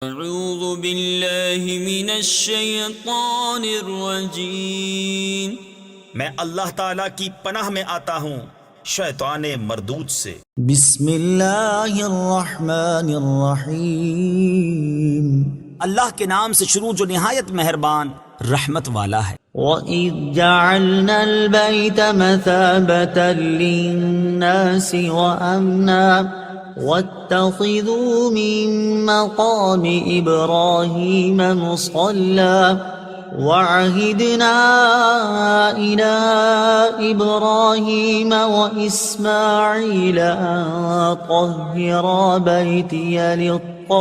اعوذ باللہ من الشیطان الرجیم، میں اللہ تعالیٰ کی پناہ میں آتا ہوں شیطان مردود سے۔ بسم اللہ الرحمن الرحیم۔ اللہ کے نام سے شروع جو نہایت مہربان رحمت والا ہے۔ وَإِذْ جَعَلْنَا الْبَيْتَ مَثَابَةً لِلنَّاسِ وَأَمْنًا وَاتَّخِذُوا مِن مَّقَامِ إِبْرَاهِيمَ مُصَلًّى وَعَهِدْنَا إِلَىٰ إِبْرَاهِيمَ وَإِسْمَاعِيلَ أَن طَهِّرَا بَيْتِيَ لِلطَّائِفِينَ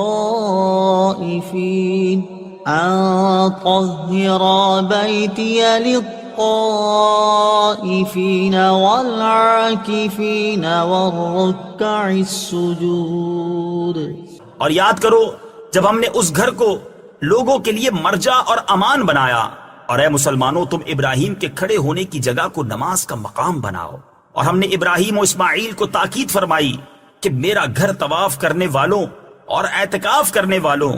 وَالْعَاكِفِينَ وَالرُّكَّعِ السُّجُودِ۔ اور یاد کرو جب ہم نے اس گھر کو لوگوں کے لیے مرجع اور امان بنایا، اور اے مسلمانوں تم ابراہیم کے کھڑے ہونے کی جگہ کو نماز کا مقام بناؤ، اور ہم نے ابراہیم و اسماعیل کو تاکید فرمائی کہ میرا گھر طواف کرنے والوں اور اعتکاف کرنے والوں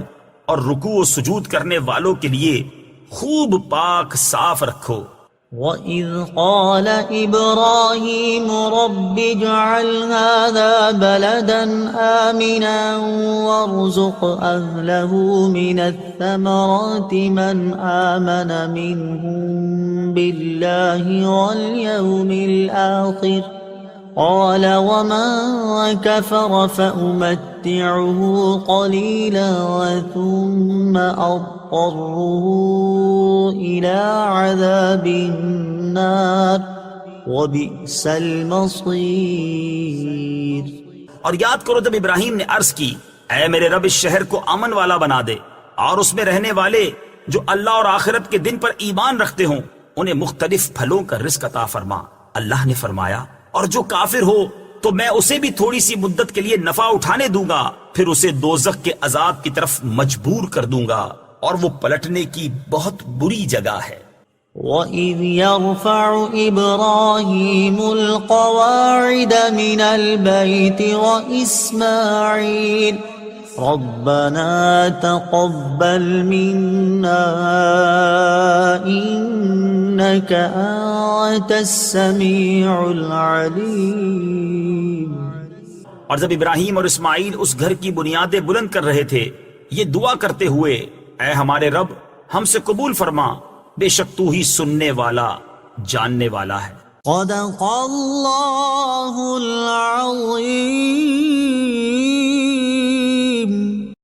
اور رکوع و سجود کرنے والوں کے لیے خوب پاک صاف رکھو۔ وَإِذْ قَالَ إِبْرَاهِيمُ رَبِّ اجْعَلْ هَٰذَا بَلَدًا آمِنًا وَارْزُقْ أَهْلَهُ مِنَ الثَّمَرَاتِ مَنْ آمَنَ مِنْهُم بِاللَّهِ وَالْيَوْمِ الْآخِرِ قَالَ وَمَن كَفَرَ فَأُمَتِّعُهُ قَلِيلًا ثُمَّ أَضْطَرُّهُ إِلَىٰ عَذَابِ النَّارِ وَبِئْسَ الْمَصِيرُ۔ اور یاد کرو جب ابراہیم نے عرض کی اے میرے رب اس شہر کو امن والا بنا دے، اور اس میں رہنے والے جو اللہ اور آخرت کے دن پر ایمان رکھتے ہوں انہیں مختلف پھلوں کا رزق عطا فرما۔ اللہ نے فرمایا اور جو کافر ہو تو میں اسے بھی تھوڑی سی مدت کے لیے نفع اٹھانے دوں گا، پھر اسے دوزخ کے عذاب کی طرف مجبور کر دوں گا، اور وہ پلٹنے کی بہت بری جگہ ہے۔ وَإِذْ يَرْفَعُ إِبْرَاهِيمُ الْقَوَاعِدَ مِنَ الْبَيْتِ وَإِسْمَاعِيلُ رَبَّنَا تَقَبَّلْ مِنَّا إِنَّكَ أَنتَ السَّمِيعُ الْعَلِيمُ۔ اور جب ابراہیم اور اسماعیل اس گھر کی بنیادیں بلند کر رہے تھے یہ دعا کرتے ہوئے اے ہمارے رب ہم سے قبول فرما، بے شک تو ہی سننے والا جاننے والا ہے۔ صدق اللہ العظیم۔